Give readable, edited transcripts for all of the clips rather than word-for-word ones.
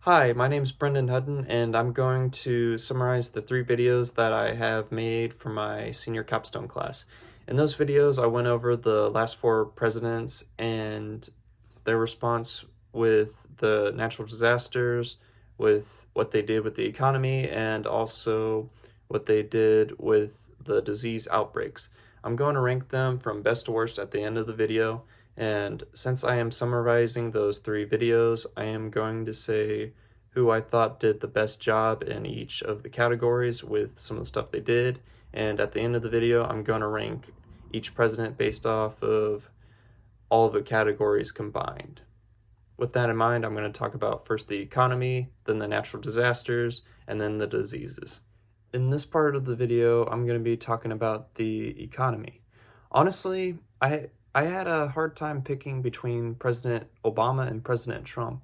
Hi, my name's Brendan Hutton, and I'm going to summarize the 3 videos that I have made for my senior capstone class. In those videos, I went over the last 4 presidents and their response with the natural disasters, with what they did with the economy, and also what they did with the disease outbreaks. I'm going to rank them from best to worst at the end of the video, and since I am summarizing those 3 videos, I am going to say who I thought did the best job in each of the categories with some of the stuff they did. And at the end of the video, I'm going to rank each president based off of all the categories combined. With that in mind, I'm going to talk about first the economy, then the natural disasters, and then the diseases. In this part of the video, I'm going to be talking about the economy. Honestly, I had a hard time picking between President Obama and President Trump.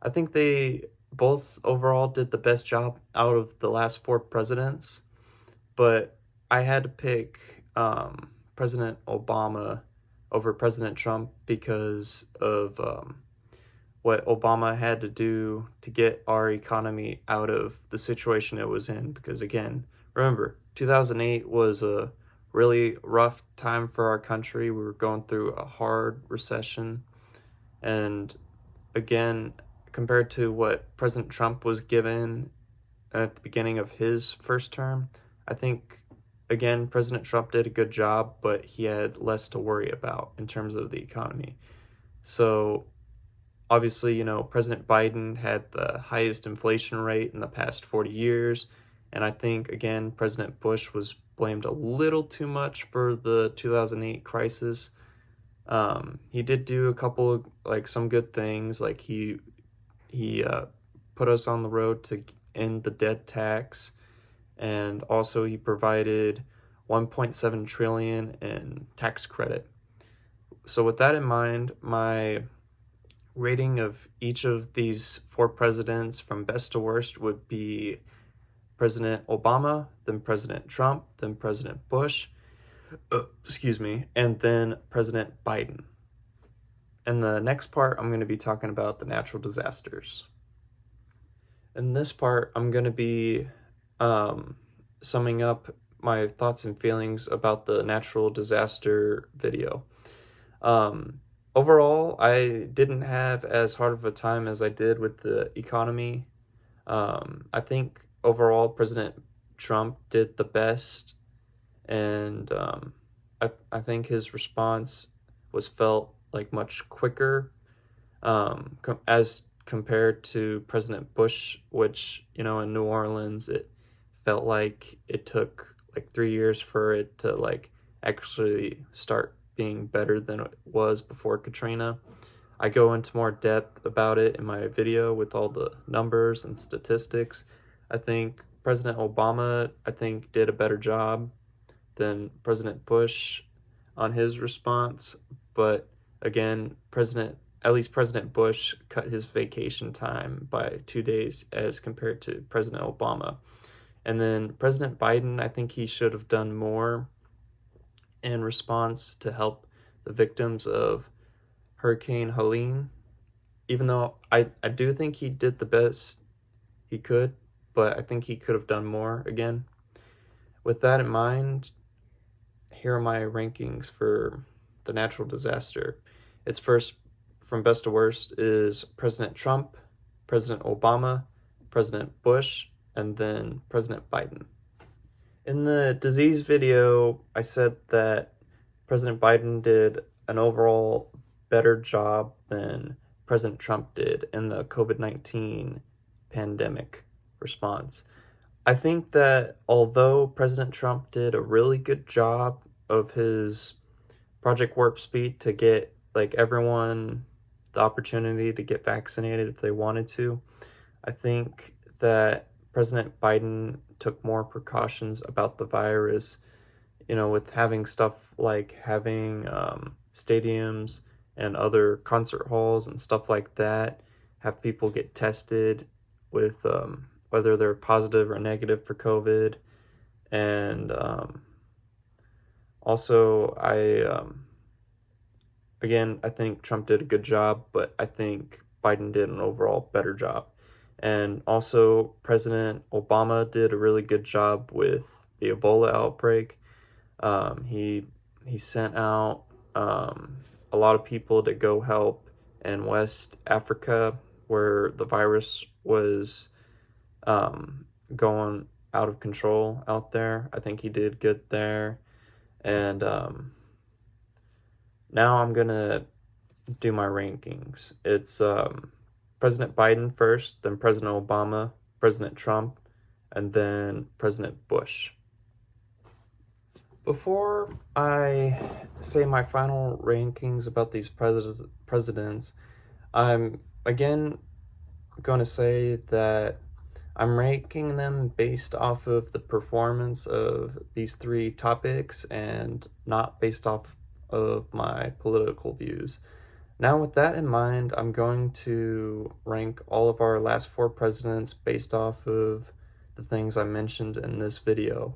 I think they both overall did the best job out of the last 4 presidents, but I had to pick President Obama over President Trump because of what Obama had to do to get our economy out of the situation it was in. Because again, remember, 2008 was a really rough time for our country. We were going through a hard recession, and again, compared to what President Trump was given at the beginning of his first term, I think, again, President Trump did a good job, but he had less to worry about in terms of the economy. So, obviously, President Biden had the highest inflation rate in the past 40 years. And I think, again, President Bush was blamed a little too much for the 2008 crisis. He did do a couple of, some good things, like he put us on the road to end the debt tax, and also he provided 1.7 trillion in tax credit. So with that in mind, my rating of each of these 4 presidents from best to worst would be President Obama, then President Trump, then President Bush, excuse me, and then President Biden. In the next part, I'm going to be talking about the natural disasters. In this part, I'm going to be summing up my thoughts and feelings about the natural disaster video. Overall, I didn't have as hard of a time as I did with the economy. I think overall President Trump did the best, and I think his response was felt like much quicker as compared to President Bush, which, in New Orleans, it felt like it took like 3 years for it to actually start being better than it was before Katrina. I go into more depth about it in my video with all the numbers and statistics. I think President Obama, did a better job than President Bush on his response, but again, at least President Bush cut his vacation time by 2 days as compared to President Obama. And then President Biden, I think he should have done more in response to help the victims of Hurricane Helene, even though I do think he did the best he could, but I think he could have done more again. With that in mind, here are my rankings for the natural disaster. It's first from best to worst is President Trump, President Obama, President Bush, and then President Biden. In the disease video, I said that President Biden did an overall better job than President Trump did in the COVID-19 pandemic response. I think that although President Trump did a really good job of his Project Warp Speed to get everyone the opportunity to get vaccinated if they wanted to, I think that President Biden took more precautions about the virus, with having stuff like having stadiums and other concert halls and stuff like that, have people get tested with whether they're positive or negative for COVID. And also, again, I think Trump did a good job, but I think Biden did an overall better job. And also, President Obama did a really good job with the Ebola outbreak. He sent out a lot of people to go help in West Africa where the virus was going out of control out there. I think he did good there. And now I'm gonna do my rankings. It's President Biden first, then President Obama, President Trump, and then President Bush. Before I say my final rankings about these presidents, I'm again going to say that I'm ranking them based off of the performance of these three topics and not based off of my political views. Now, with that in mind, I'm going to rank all of our last four presidents based off of the things I mentioned in this video.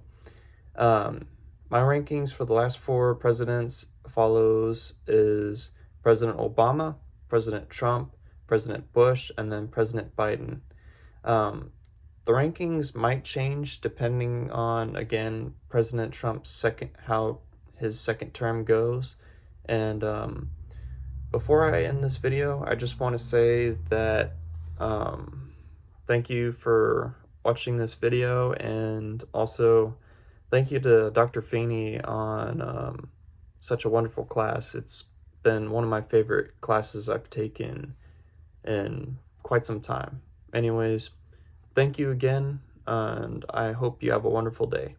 My rankings for the last four presidents follows is President Obama, President Trump, President Bush, and then President Biden. The rankings might change depending on, again, President Trump's how his second term goes. And before I end this video, I just want to say that thank you for watching this video, and also thank you to Dr. Feeney on such a wonderful class. It's been one of my favorite classes I've taken in quite some time. Anyways, thank you again, and I hope you have a wonderful day.